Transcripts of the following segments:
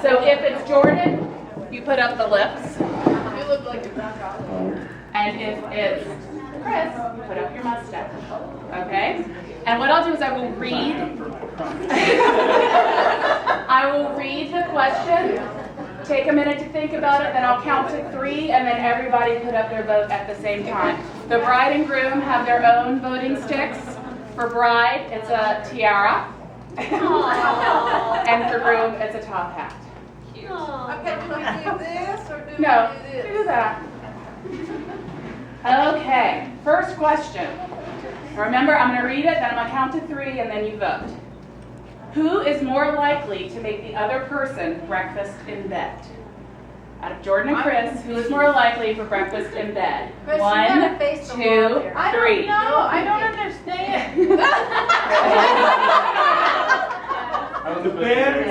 So if it's Jordan, you put up the lips. You look like you're back out. And if it's Chris, you put up your mustache. Okay? And what I'll do is I will read the question, take a minute to think about it, then I'll count to 3, and then everybody put up their vote at the same time. The bride and groom have their own voting sticks. For bride, it's a tiara. And for groom, it's a top hat. Okay, do we do this or do No, we do this? do that. Okay, first question. Remember, I'm going to read it, then I'm going to count to 3, and then you vote. Who is more likely to make the other person breakfast in bed? Out of Jordan and Chris, who is more likely for breakfast in bed? Chris, you 1, gotta face the 2, 3. wall here. I don't understand.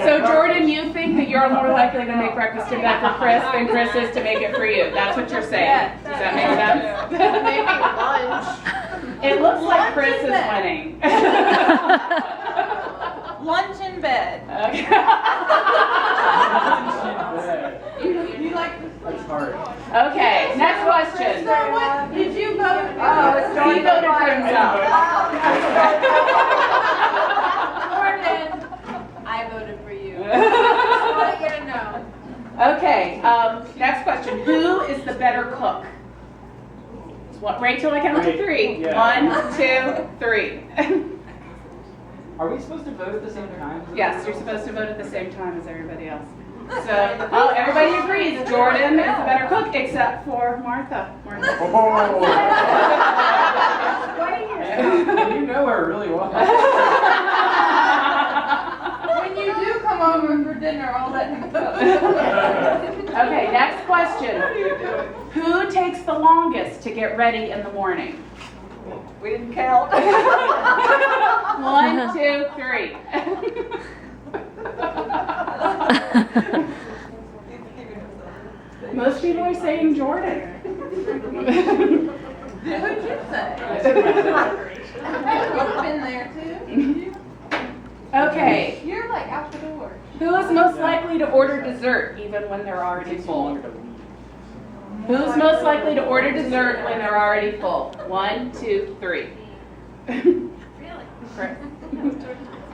So Jordan, you think that you're more likely to make breakfast in bed for Chris than Chris is to make it for you. That's what you're saying. Does that make sense? Maybe lunch. It looks like Chris is winning. Lunch in bed. Okay. You like this? That's hard. Okay, next question. So what did you vote? He voted for himself. Jordan, I voted for you. I want you to know. Okay, next question. Who is the better cook? Wait till I count to 3. Yeah. 1, 2, 3. Are we supposed to vote at the same time? Yes, you're supposed to vote at the same time as everybody else. So, everybody agrees Jordan is the better cook, except for Martha. Oh. You know her really well. When you do come over for dinner, I'll let you go. Okay, next question. Who takes the longest to get ready in the morning? We didn't count. 1, 2, 3. Most people are saying Jordan. Who'd you say? You've been there too. Okay, You're like out the door. who is most likely to order dessert even when they're already full? Who's most likely to order dessert when they're already full? 1, 2, 3. Really? Chris.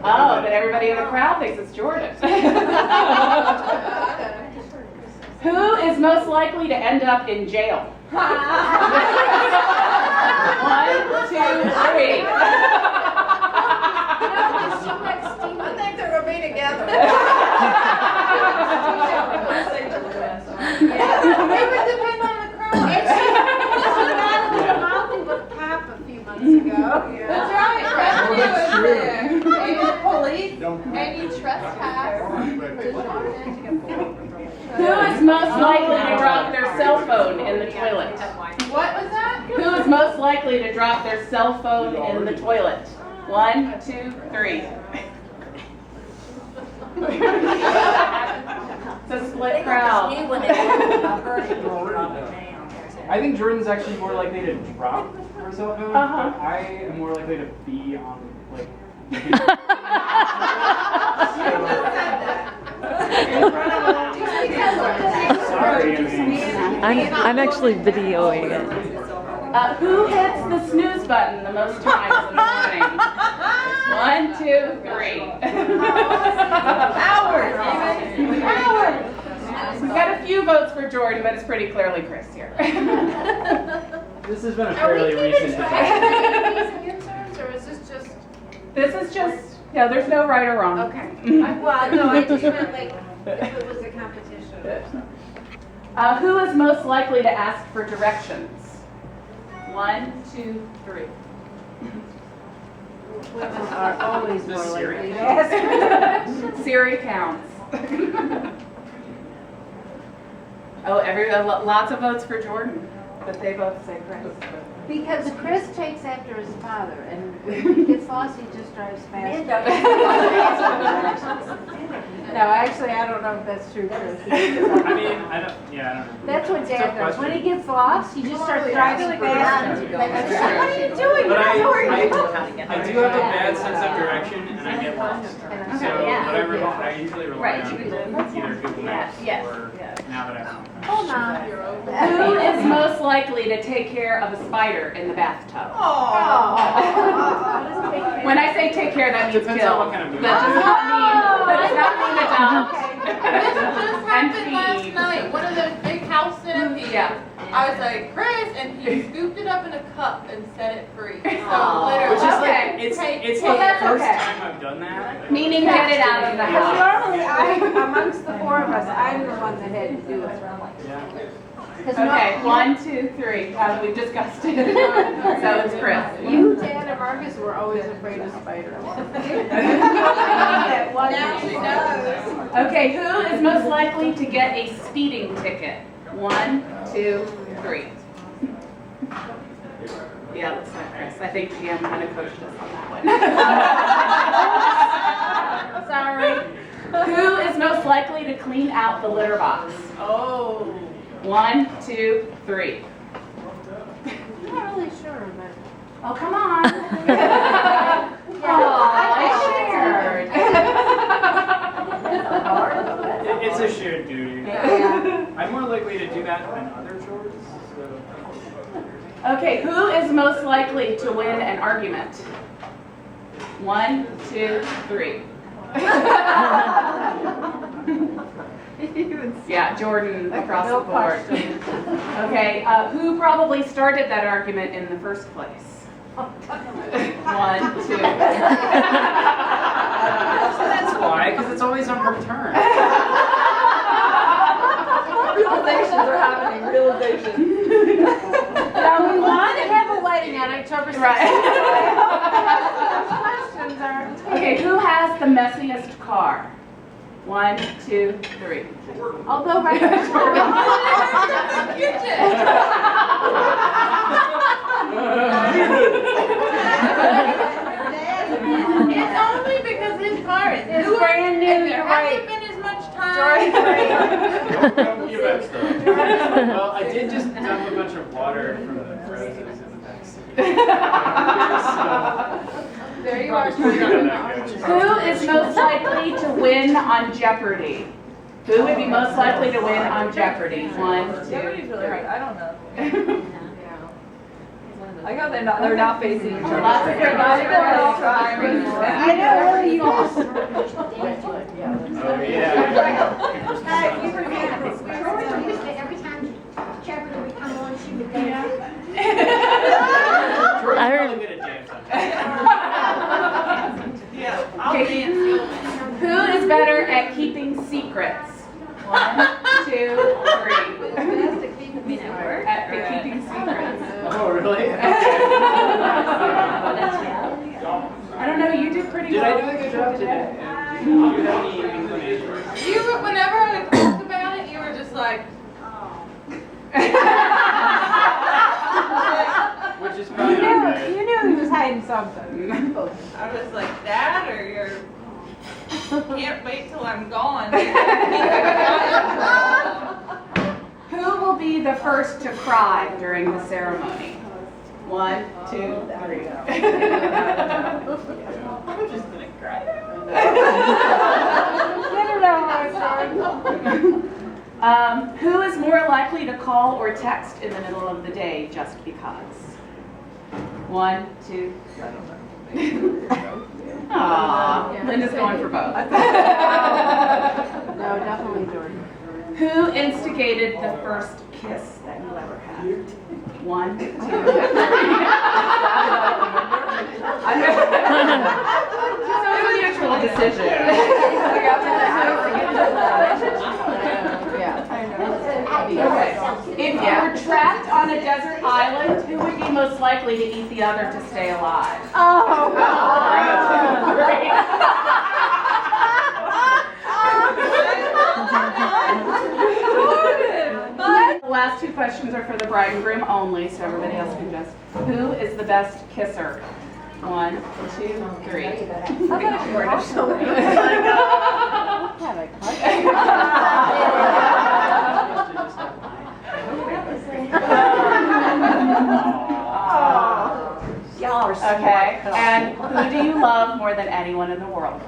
Oh, but everybody in the crowd thinks it's Jordan. Who is most likely to end up in jail? 1, 2, 3. I think they're gonna be together. It would depend on the crowd. That's right. That's true. Maybe the police. Any trespass. Who is most likely to drop their cell phone in the toilet? What was that? Who is most likely to drop their cell phone in the toilet? 1, 2, 3. It's a split crowd. I think Jordan's actually more likely to drop her cell phone, Uh-huh. but I am more likely to be on, like, sorry, I mean. I'm actually videoing it. Who hits the snooze button the most times in the morning? 1, 2, 3. Howard. We've got a few votes for Jordan, but it's pretty clearly Chris here. This has been a fairly recent debate. Or is this just? This is just, there's no right or wrong. Okay. Well, no, I just meant like if it was a competition. Who is most likely to ask for directions? 1, 2, 3. Women are always more likely to ask. Siri counts. Lots of votes for Jordan, but they both say Chris. Because Chris takes after his father, and when he gets lost, he just drives faster. No, actually, I don't know if that's true, Chris. I mean, I don't know. That's what It's a Dad tough does. When he question. gets lost, he just starts driving faster. What are you doing? But I do have a Yeah. bad sense of direction, and I get lost. So whatever, I usually rely on either Google likely to take care of a spider in the bathtub? When I say take care, that means Depends kill. on what kind of movie. That does not mean adopt. This just happened last feed. night. One of those big house centipedes. Yeah. I was like, Chris, and he scooped it up in a cup and set it free. So Aw. literally. Which is Okay. like, it's Well, the that's first okay. time I've done that. Meaning get it out of the Because house. normally amongst the four of us, I'm the one that had to do it. Yeah. 'Cause Okay, no- 1, 2, 3. We've discussed it. So it's Chris. You, Dan, and Marcus were always afraid of spiders. Now she knows. Okay, who is most likely to get a speeding ticket? 1, 2, 3. Yeah, looks like Chris. I think Pam kind of coached us on that one. Sorry. Who is most likely to clean out the litter box? Oh. 1, 2, 3. I'm not really sure, but. Oh, come on. I shared. It's a shared duty. I'm more likely to do that than other chores. So. Okay, who is most likely to win an argument? 1, 2, 3. Yeah, Jordan across the board. Okay, who probably started that argument in the first place? 1, 2. That's why, because it's always on her turn. Realizations are happening, realizations. Now, we want to have a wedding on October 16th. Right. Questions are. Okay, who has the messiest car? 1, 2, 3. Although right It's only because his car is It's newer brand new, and there you're hasn't right. been as much time. Don't give up stuff. Well, I did just dump a bunch of water from the roses in the back seat. There you are. Who is most likely to win on Jeopardy? Who would be most likely to win on Jeopardy? 1, 2, 3. Everybody's really hard. I don't know. I got they're not facing each other. Lots of good They're all trying. I know, really, you guys. Oh, yeah. Every time Jeopardy would come on, she would dance. Jordan's I heard- probably good at dancing. Yeah, I'll Okay. dance. Who is better at keeping secrets? 1, 2, 3. At keeping secrets. Oh, really? I don't know, you did pretty Did well. I do a good job today? Do you have any inclination? Whenever I talked about it, you were just like, Which is probably not good. You knew he was hiding something. I was like, that or you're, can't wait till I'm gone. Who will be the first to cry during the ceremony? 1, 2, 3. I'm just gonna cry. Get it over, Who is more likely to call or text in the middle of the day just because? 1, 2. Aww, Linda's going for both. No, definitely Jordan. Who instigated the first kiss that you ever had? 1, 2. So it's a mutual decision. If you were trapped on a desert island, who would be most likely to eat the other to stay alive? Oh, The last two questions are for the bride and groom only, so everybody else can just. Who is the best kisser? 1, 2, 3. Y'all are Okay, and who do you love more than anyone in the world?